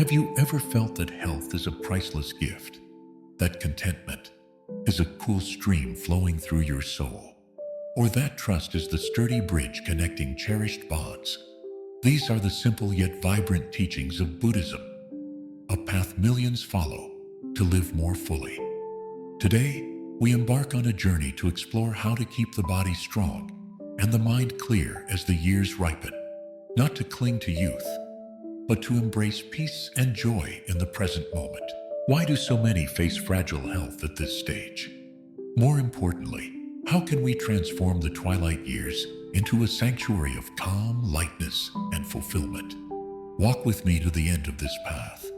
Have you ever felt that health is a priceless gift? That contentment is a cool stream flowing through your soul? Or that trust is the sturdy bridge connecting cherished bonds? These are the simple yet vibrant teachings of Buddhism, a path millions follow to live more fully. Today, we embark on a journey to explore how to keep the body strong and the mind clear as the years ripen, not to cling to youth, but to embrace peace and joy in the present moment. Why do so many face fragile health at this stage? More importantly, how can we transform the twilight years into a sanctuary of calm, lightness, and fulfillment? Walk with me to the end of this path,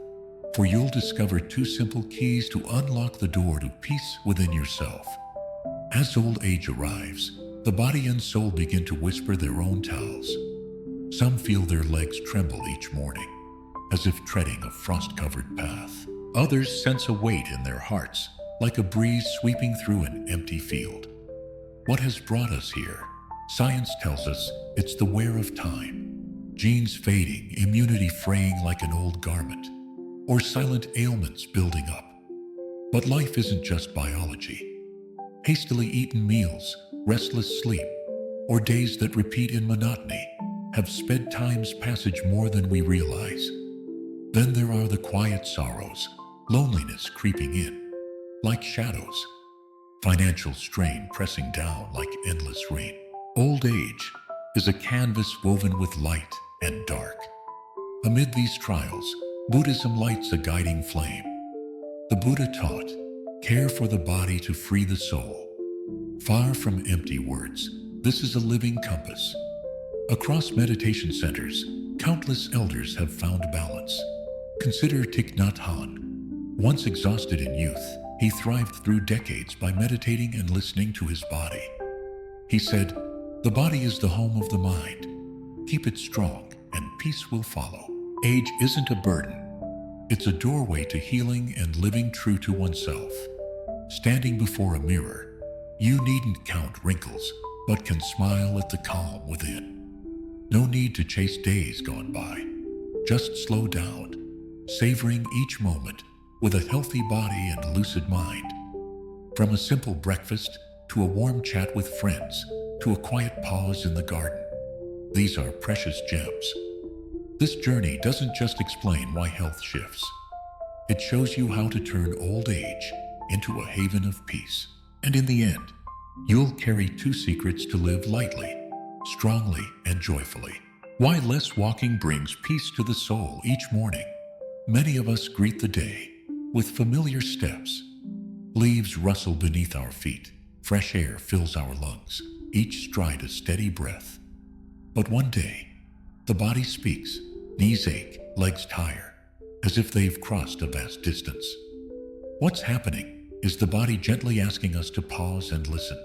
for you'll discover two simple keys to unlock the door to peace within yourself. As old age arrives, the body and soul begin to whisper their own tells. Some feel their legs tremble each morning, as if treading a frost-covered path. Others sense a weight in their hearts, like a breeze sweeping through an empty field. What has brought us here? Science tells us it's the wear of time. Genes fading, immunity fraying like an old garment, or silent ailments building up. But life isn't just biology. Hastily eaten meals, restless sleep, or days that repeat in monotony have sped time's passage more than we realize. Then there are the quiet sorrows, loneliness creeping in, like shadows, financial strain pressing down like endless rain. Old age is a canvas woven with light and dark. Amid these trials, Buddhism lights a guiding flame. The Buddha taught, care for the body to free the soul. Far from empty words, this is a living compass. Across meditation centers, countless elders have found balance. Consider Thich Nhat Hanh. Once exhausted in youth, he thrived through decades by meditating and listening to his body. He said, "The body is the home of the mind. Keep it strong, and peace will follow." Age isn't a burden. It's a doorway to healing and living true to oneself. Standing before a mirror, you needn't count wrinkles, but can smile at the calm within. No need to chase days gone by. Just slow down, savoring each moment with a healthy body and lucid mind. From a simple breakfast to a warm chat with friends to a quiet pause in the garden, these are precious gems. This journey doesn't just explain why health shifts. It shows you how to turn old age into a haven of peace. And in the end, you'll carry two secrets to live lightly, strongly, and joyfully. Why less walking brings peace to the soul each morning. Many of us greet the day with familiar steps. Leaves rustle beneath our feet. Fresh air fills our lungs, each stride a steady breath. But one day, the body speaks. Knees ache, legs tire, as if they've crossed a vast distance. What's happening is the body gently asking us to pause and listen.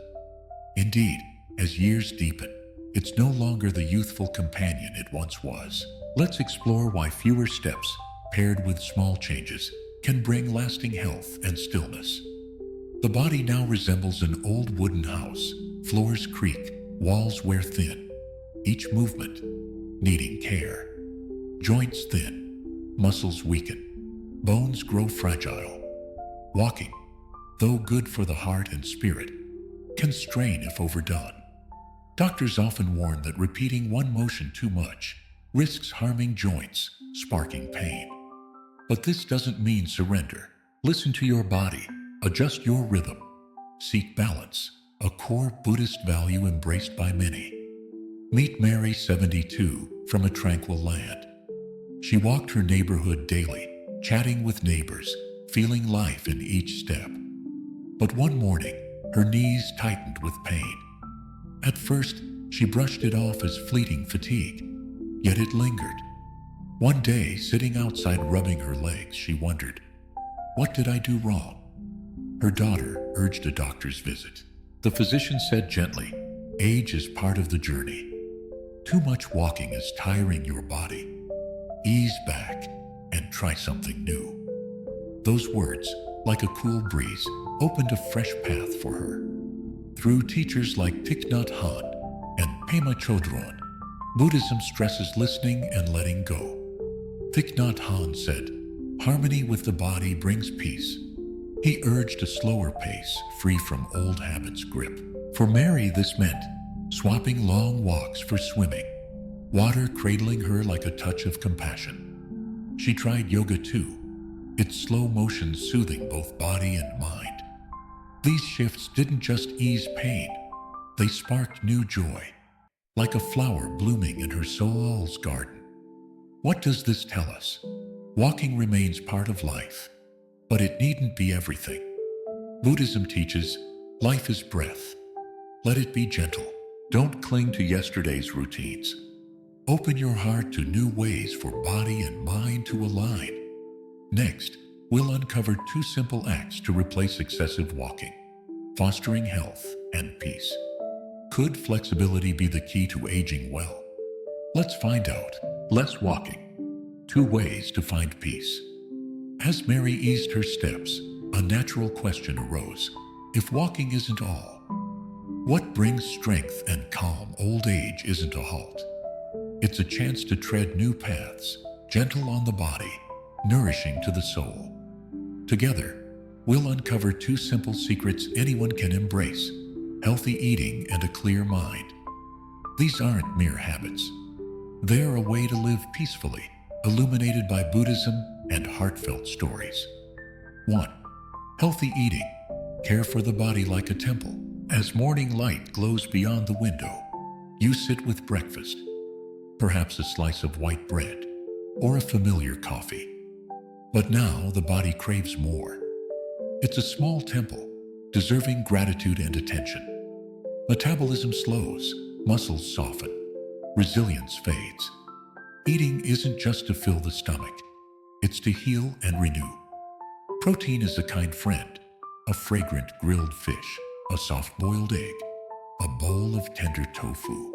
Indeed, as years deepen, it's no longer the youthful companion it once was. Let's explore why fewer steps, paired with small changes, can bring lasting health and stillness. The body now resembles an old wooden house. Floors creak, walls wear thin, each movement needing care. Joints thin, muscles weaken, bones grow fragile. Walking, though good for the heart and spirit, can strain if overdone. Doctors often warn that repeating one motion too much risks harming joints, sparking pain. But this doesn't mean surrender. Listen to your body, adjust your rhythm, seek balance, a core Buddhist value embraced by many. Meet Mary, 72, from a tranquil land. She walked her neighborhood daily, chatting with neighbors, feeling life in each step. But one morning, her knees tightened with pain. At first, she brushed it off as fleeting fatigue, yet it lingered. One day, sitting outside rubbing her legs, she wondered, "What did I do wrong?" Her daughter urged a doctor's visit. The physician said gently, "Age is part of the journey. Too much walking is tiring your body. Ease back and try something new." Those words, like a cool breeze, opened a fresh path for her. Through teachers like Thich Nhat Hanh and Pema Chodron, Buddhism stresses listening and letting go. Thich Nhat Hanh said, "Harmony with the body brings peace." He urged a slower pace, free from old habits' grip. For Mary, this meant swapping long walks for swimming, water cradling her like a touch of compassion. She tried yoga too, its slow motion soothing both body and mind. These shifts didn't just ease pain, they sparked new joy, like a flower blooming in her soul's garden. What does this tell us? Walking remains part of life, but it needn't be everything. Buddhism teaches life is breath. Let it be gentle. Don't cling to yesterday's routines. Open your heart to new ways for body and mind to align. Next, we'll uncover 2 simple acts to replace excessive walking, fostering health and peace. Could flexibility be the key to aging well? Let's find out. Less walking. 2 ways to find peace. As Mary eased her steps, a natural question arose. If walking isn't all, what brings strength and calm? Old age isn't a halt. It's a chance to tread new paths, gentle on the body, nourishing to the soul. Together, we'll uncover 2 simple secrets anyone can embrace: healthy eating and a clear mind. These aren't mere habits. They're a way to live peacefully, illuminated by Buddhism and heartfelt stories. 1. Healthy eating. Care for the body like a temple. As morning light glows beyond the window, you sit with breakfast, perhaps a slice of white bread or a familiar coffee. But now the body craves more. It's a small temple, deserving gratitude and attention. Metabolism slows, muscles soften, resilience fades. Eating isn't just to fill the stomach, it's to heal and renew. Protein is a kind friend, a fragrant grilled fish, a soft-boiled egg, a bowl of tender tofu.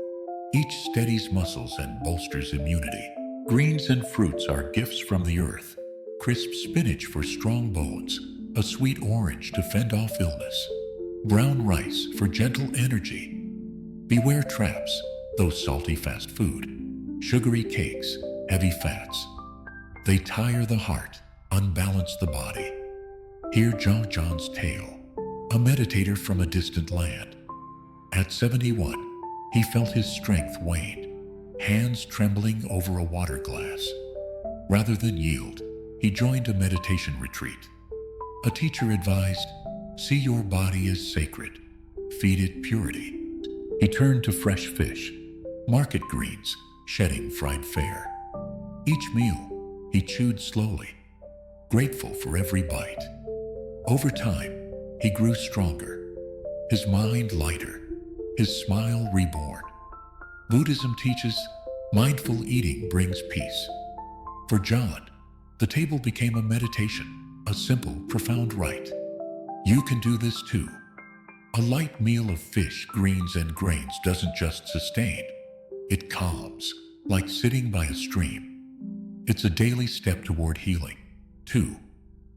Each steadies muscles and bolsters immunity. Greens and fruits are gifts from the earth. Crisp spinach for strong bones, a sweet orange to fend off illness, brown rice for gentle energy. Beware traps, those salty fast food, sugary cakes, heavy fats. They tire the heart, unbalance the body. Hear John's tale, a meditator from a distant land. At 71, he felt his strength wane, hands trembling over a water glass. Rather than yield, he joined a meditation retreat. A teacher advised, "See your body as sacred, feed it purity." He turned to fresh fish, market greens, shedding fried fare. Each meal, he chewed slowly, grateful for every bite. Over time, he grew stronger, his mind lighter, his smile reborn. Buddhism teaches mindful eating brings peace. For John, the table became a meditation, a simple, profound rite. You can do this too. A light meal of fish, greens, and grains doesn't just sustain, it calms, like sitting by a stream. It's a daily step toward healing. 2.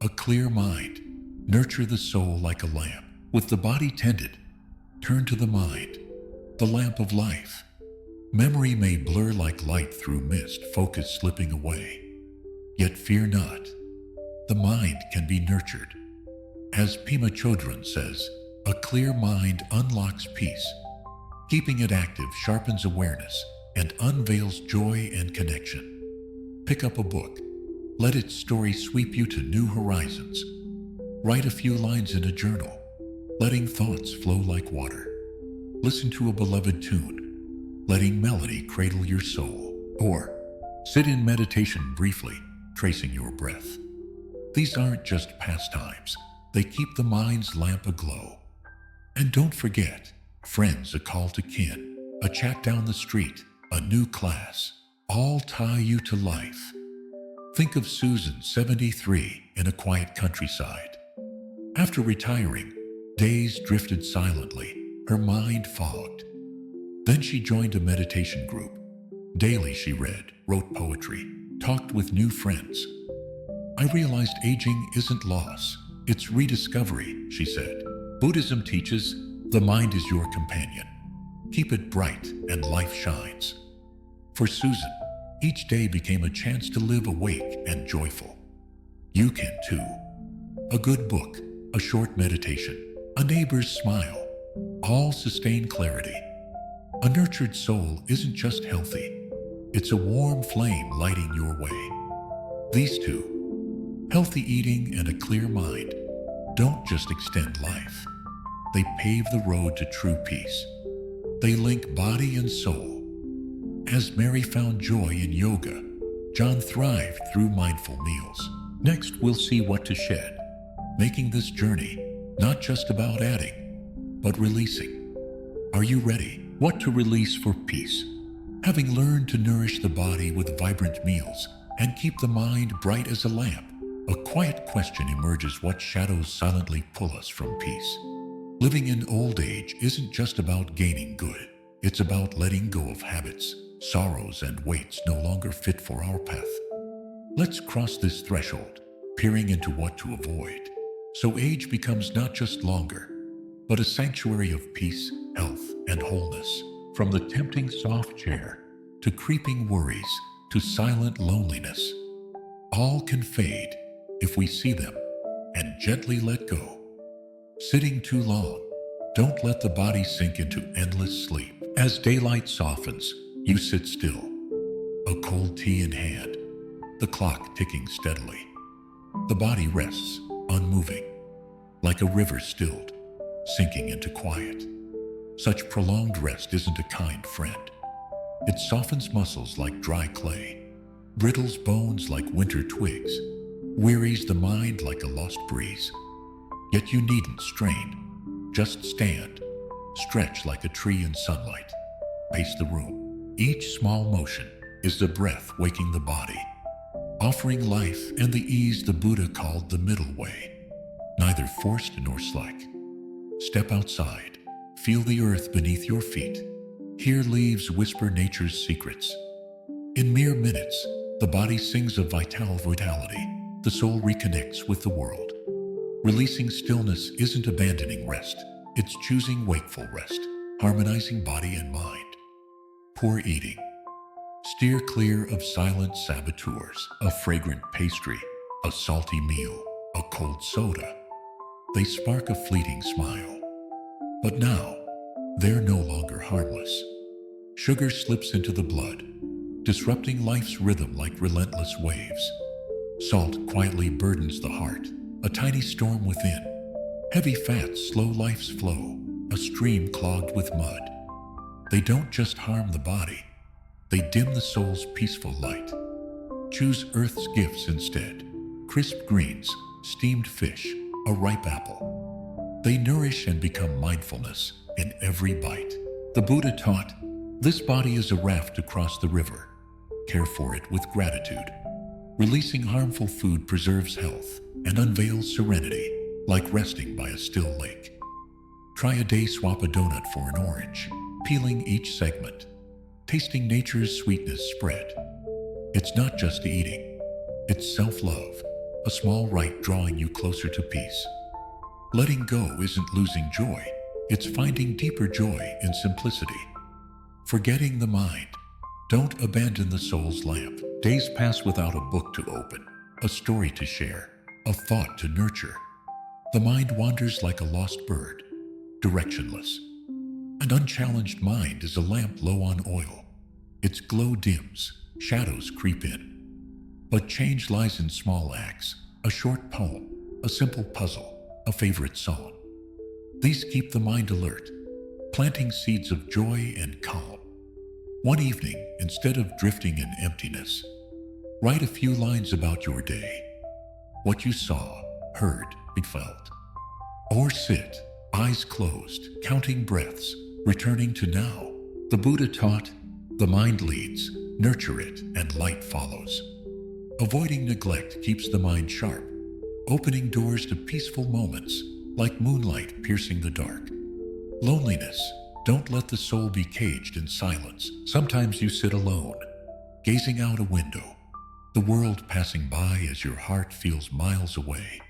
A clear mind. Nurture the soul like a lamp. With the body tended, turn to the mind, the lamp of life. Memory may blur like light through mist, focus slipping away. Yet fear not, the mind can be nurtured. As Pema Chodron says, a clear mind unlocks peace. Keeping it active sharpens awareness and unveils joy and connection. Pick up a book. Let its story sweep you to new horizons. Write a few lines in a journal, letting thoughts flow like water. Listen to a beloved tune, letting melody cradle your soul. Or sit in meditation briefly, tracing your breath. These aren't just pastimes. They keep the mind's lamp aglow. And don't forget, friends, a call to kin, a chat down the street, a new class, all tie you to life. Think of Susan, 73, in a quiet countryside. After retiring, days drifted silently, her mind fogged. Then she joined a meditation group. Daily she read, wrote poetry, talked with new friends. I realized aging isn't loss, it's rediscovery, she said. Buddhism teaches the mind is your companion. Keep it bright and life shines. For Susan, Each day became a chance to live awake and joyful. You can too. A good book, a short meditation, a neighbor's smile, all sustain clarity. A nurtured soul isn't just healthy, it's a warm flame lighting your way. These two, healthy eating and a clear mind, don't just extend life. They pave the road to true peace. They link body and soul. As Mary found joy in yoga, John thrived through mindful meals. Next, we'll see what to shed, making this journey not just about adding, but releasing. Are you ready? What to release for peace? Having learned to nourish the body with vibrant meals and keep the mind bright as a lamp, a quiet question emerges: what shadows silently pull us from peace? Living in old age isn't just about gaining good. It's about letting go of habits, sorrows, and weights no longer fit for our path. Let's cross this threshold, peering into what to avoid, so age becomes not just longer, but a sanctuary of peace, health, and wholeness. From the tempting soft chair, to creeping worries, to silent loneliness, all can fade if we see them and gently let go. Sitting too long, don't let the body sink into endless sleep. As daylight softens, you sit still, a cold tea in hand, the clock ticking steadily. The body rests, unmoving, like a river stilled, sinking into quiet. Such prolonged rest isn't a kind friend. It softens muscles like dry clay, brittles bones like winter twigs, wearies the mind like a lost breeze. Yet you needn't strain. Just stand, stretch like a tree in sunlight, pace the room. Each small motion is the breath waking the body, offering life and the ease the Buddha called the middle way, neither forced nor slack. Step outside, feel the earth beneath your feet, hear leaves whisper nature's secrets. In mere minutes, the body sings of vitality, the soul reconnects with the world. Releasing stillness isn't abandoning rest, it's choosing wakeful rest, harmonizing body and mind. Poor eating. Steer clear of silent saboteurs, a fragrant pastry, a salty meal, a cold soda. They spark a fleeting smile. But now, they're no longer harmless. Sugar slips into the blood, disrupting life's rhythm like relentless waves. Salt quietly burdens the heart, a tiny storm within. Heavy fats slow life's flow, a stream clogged with mud. They don't just harm the body, they dim the soul's peaceful light. Choose earth's gifts instead: crisp greens, steamed fish, a ripe apple. They nourish and become mindfulness in every bite. The Buddha taught, this body is a raft to cross the river. Care for it with gratitude. Releasing harmful food preserves health and unveils serenity, like resting by a still lake. Try a day swap a donut for an orange, peeling each segment, tasting nature's sweetness spread. It's not just eating, it's self-love, a small rite drawing you closer to peace. Letting go isn't losing joy, it's finding deeper joy in simplicity. Forgetting the mind, don't abandon the soul's lamp. Days pass without a book to open, a story to share, a thought to nurture. The mind wanders like a lost bird, directionless. An unchallenged mind is a lamp low on oil. Its glow dims, shadows creep in. But change lies in small acts, a short poem, a simple puzzle, a favorite song. These keep the mind alert, planting seeds of joy and calm. One evening, instead of drifting in emptiness, write a few lines about your day, what you saw, heard, and felt. Or sit, eyes closed, counting breaths, returning to now. The Buddha taught, the mind leads, nurture it, and light follows. Avoiding neglect keeps the mind sharp, opening doors to peaceful moments, like moonlight piercing the dark. Loneliness, don't let the soul be caged in silence. Sometimes you sit alone, gazing out a window, the world passing by as your heart feels miles away.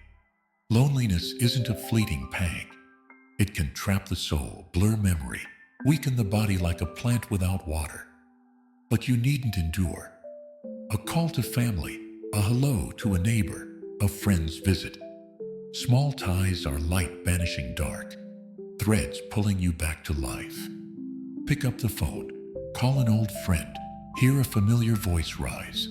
Loneliness isn't a fleeting pang. It can trap the soul, blur memory, weaken the body like a plant without water. But you needn't endure. A call to family, a hello to a neighbor, a friend's visit. Small ties are light banishing dark, threads pulling you back to life. Pick up the phone, call an old friend, hear a familiar voice rise.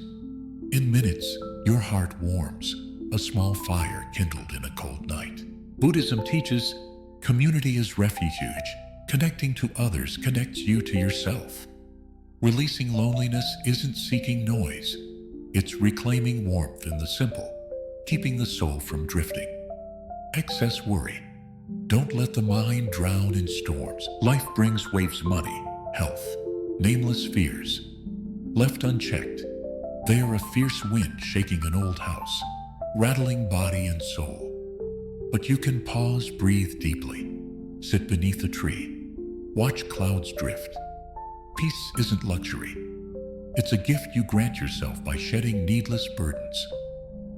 In minutes, your heart warms, a small fire kindled in a cold night. Buddhism teaches community is refuge. Connecting to others connects you to yourself. Releasing loneliness isn't seeking noise. It's reclaiming warmth in the simple, keeping the soul from drifting. Excess worry. Don't let the mind drown in storms. Life brings waves, money, health, nameless fears. Left unchecked, they are a fierce wind shaking an old house, rattling body and soul. But you can pause, breathe deeply, sit beneath a tree, watch clouds drift. Peace isn't luxury. It's a gift you grant yourself by shedding needless burdens.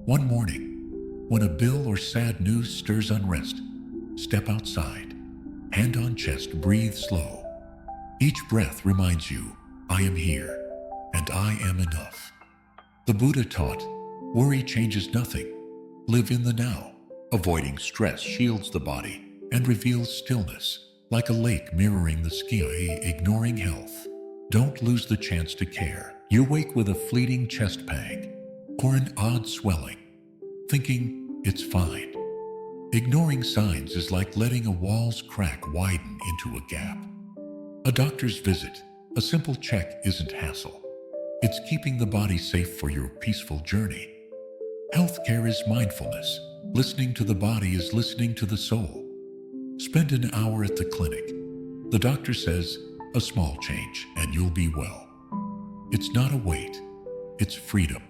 One morning, when a bill or sad news stirs unrest, step outside, hand on chest, breathe slow. Each breath reminds you, I am here, and I am enough. The Buddha taught, worry changes nothing. Live in the now. Avoiding stress shields the body and reveals stillness, like a lake mirroring the sky. Ignoring health. Don't lose the chance to care. You wake with a fleeting chest pang or an odd swelling, thinking it's fine. Ignoring signs is like letting a wall's crack widen into a gap. A doctor's visit, a simple check isn't hassle. It's keeping the body safe for your peaceful journey. Healthcare is mindfulness. Listening to the body is listening to the soul. Spend an hour at the clinic. The doctor says, a small change and you'll be well. It's not a weight, it's freedom.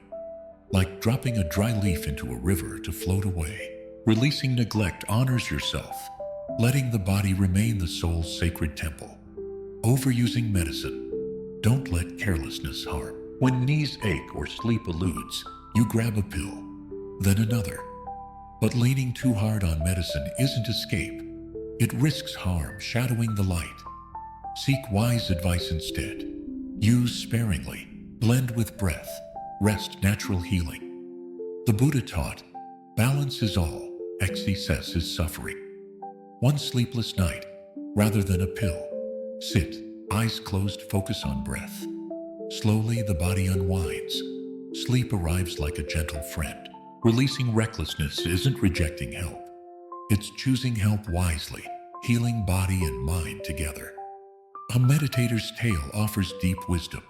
Like dropping a dry leaf into a river to float away. Releasing neglect honors yourself, letting the body remain the soul's sacred temple. Overusing medicine. Don't let carelessness harm. When knees ache or sleep eludes, you grab a pill, then another. But leaning too hard on medicine isn't escape. It risks harm, shadowing the light. Seek wise advice instead. Use sparingly, blend with breath, rest natural healing. The Buddha taught, balance is all, excess is suffering. One sleepless night, rather than a pill. Sit, eyes closed, focus on breath. Slowly the body unwinds. Sleep arrives like a gentle friend. Releasing recklessness isn't rejecting help. It's choosing help wisely, healing body and mind together. A meditator's tale offers deep wisdom.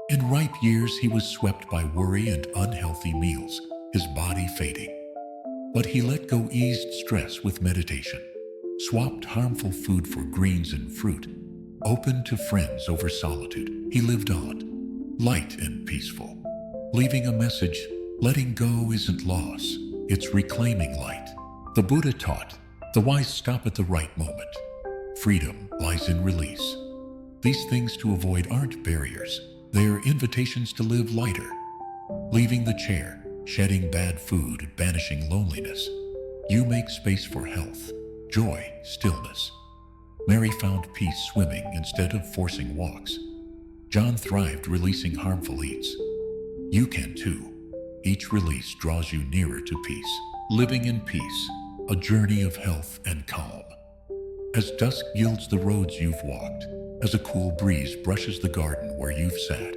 In ripe years he was swept by worry and unhealthy meals, his body fading. But he let go, eased stress with meditation, swapped harmful food for greens and fruit, opened to friends over solitude. He lived on, light and peaceful, leaving a message. Letting go isn't loss, it's reclaiming light. The Buddha taught, the wise stop at the right moment. Freedom lies in release. These things to avoid aren't barriers, they're invitations to live lighter. Leaving the chair, shedding bad food, banishing loneliness. You make space for health, joy, stillness. Mary found peace swimming instead of forcing walks. John thrived releasing harmful eats. You can too. Each release draws you nearer to peace. Living in peace, a journey of health and calm. As dusk gilds the roads you've walked, as a cool breeze brushes the garden where you've sat,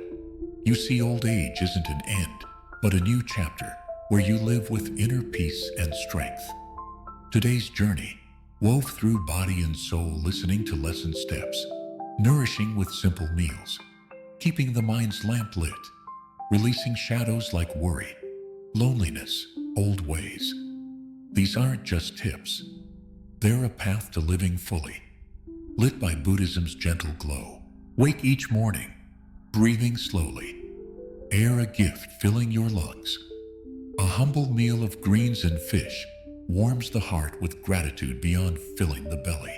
you see old age isn't an end, but a new chapter where you live with inner peace and strength. Today's journey, wove through body and soul, listening to lesson steps, nourishing with simple meals, keeping the mind's lamp lit, releasing shadows like worry, loneliness, old ways. These aren't just tips. They're a path to living fully, lit by Buddhism's gentle glow. Wake each morning, breathing slowly. Air a gift filling your lungs. A humble meal of greens and fish warms the heart with gratitude beyond filling the belly.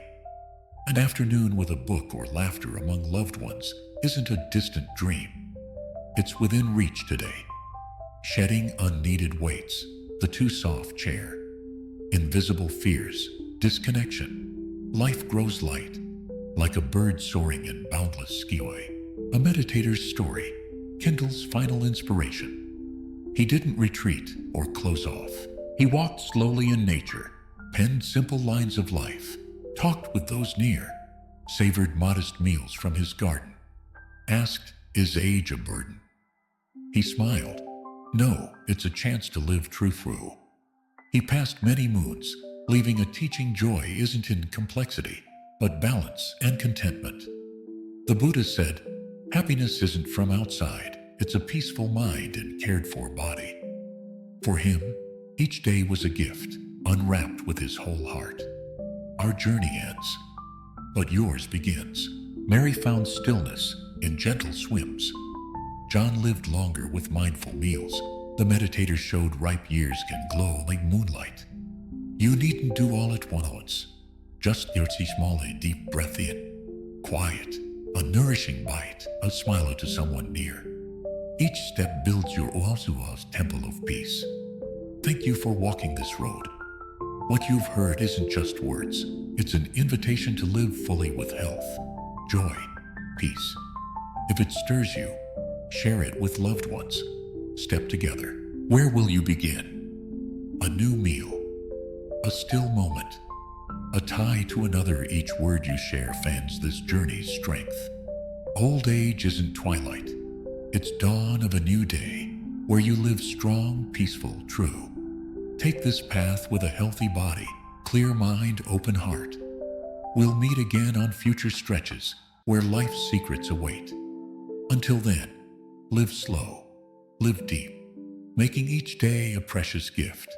An afternoon with a book or laughter among loved ones isn't a distant dream. It's within reach today. Shedding unneeded weights, the too soft chair. Invisible fears, disconnection. Life grows light, like a bird soaring in boundless skiway. A meditator's story, kindles final inspiration. He didn't retreat or close off. He walked slowly in nature, penned simple lines of life, talked with those near, savored modest meals from his garden, asked, "Is age a burden?" He smiled. "No, it's a chance to live true." He passed many moons, leaving a teaching joy isn't in complexity, but balance and contentment. The Buddha said, "Happiness isn't from outside, it's a peaceful mind and cared-for body." For him, each day was a gift, unwrapped with his whole heart. Our journey ends, but yours begins. Mary found stillness in gentle swims. John lived longer with mindful meals. The meditators showed ripe years can glow like moonlight. You needn't do all at once. Just dirty small a deep breath in. Quiet, a nourishing bite, a smile to someone near. Each step builds your Oasua's temple of peace. Thank you for walking this road. What you've heard isn't just words. It's an invitation to live fully with health, joy, peace. If it stirs you, share it with loved ones. Step together. Where will you begin? A new meal. A still moment. A tie to another. Each word you share fans this journey's strength. Old age isn't twilight. It's dawn of a new day, where you live strong, peaceful, true. Take this path with a healthy body, clear mind, open heart. We'll meet again on future stretches, where life's secrets await. Until then, live slow, live deep, making each day a precious gift.